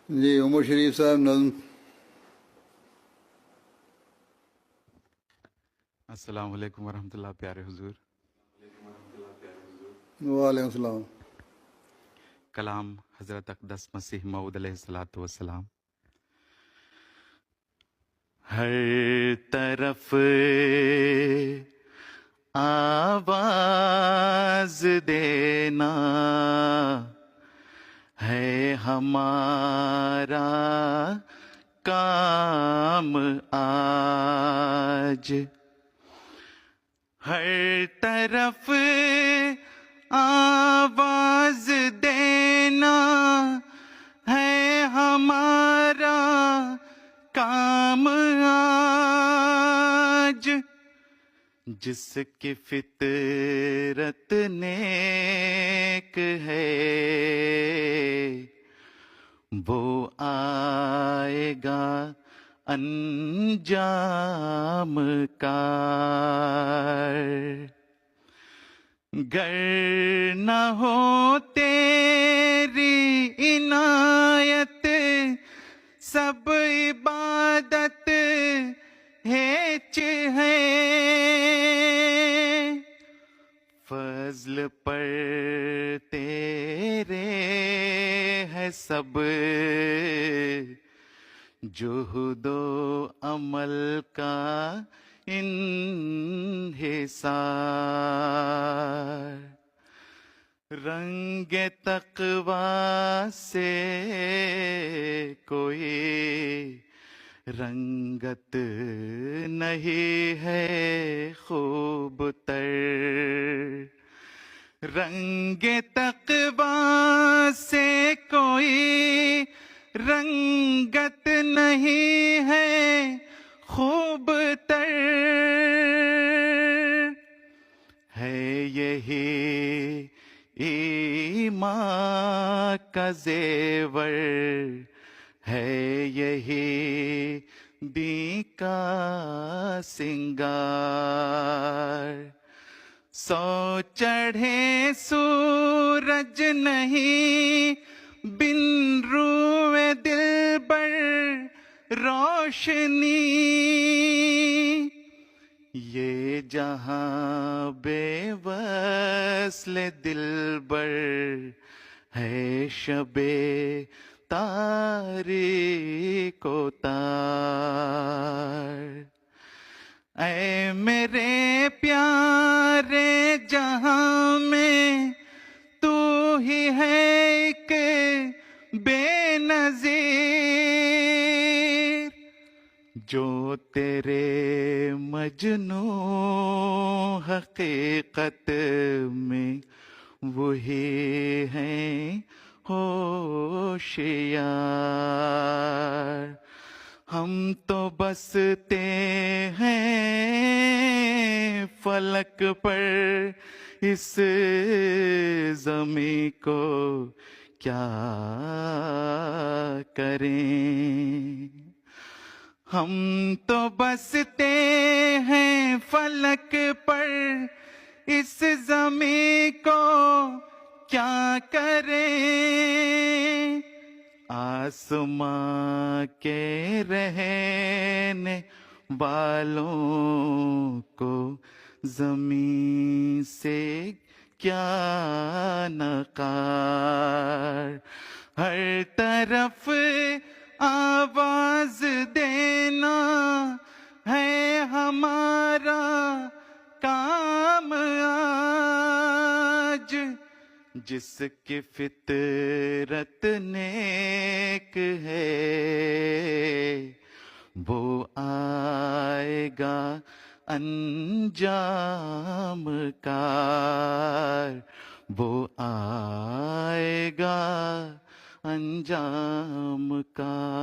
جی عمر شریف صاحب نظم. السلام علیکم ورحمۃ اللہ پیارے حضور. وعلیکم السلام. کلام حضرت اقدس مسیح موعود علیہ الصلاۃ والسلام. ہر طرف آواز دینا ہے ہمارا کام آج. ہر طرف آواز دینا ہے ہمارا کام آج. جس کی فطرت نیک ہے وہ آئے گا انجام کار. گر نہ ہو تیری عنایت سب عبادت ہیچ ہے. فضل پر تیرے ہے سب جہد و عمل کا انحصار. رنگ تقویٰ سے کوئی رنگت نہیں ہے خوب تر. رنگ تقویٰ سے کوئی رنگت نہیں ہے خوب تر. ہے یہی ایمان کا زیور ہے یہی دین کا سنگار. سو چڑھے سورج نہیں بن روئے دلبر روشنی. یہ جہاں بے وصل دلبر ہے شب تاریک و تار. اے میرے پیارے جہاں میں تو ہی ہے ایک بے نظیر. جو تیرے مجنوں حقیقت میں وہی ہیں ہوشیار. ہم تو بستے ہیں فلک پر اس زمیں کو کیا کریں. ہم تو بستے ہیں فلک پر اس زمیں کو کیا کریں. آسماں کے رہنے والوں کو زمین سے کیا نقار. ہر طرف آواز دینا ہے ہمارا کام آج. جس کی فطرت نیک ہے وہ آئے گا انجام کار. وہ آئے گا انجام کار.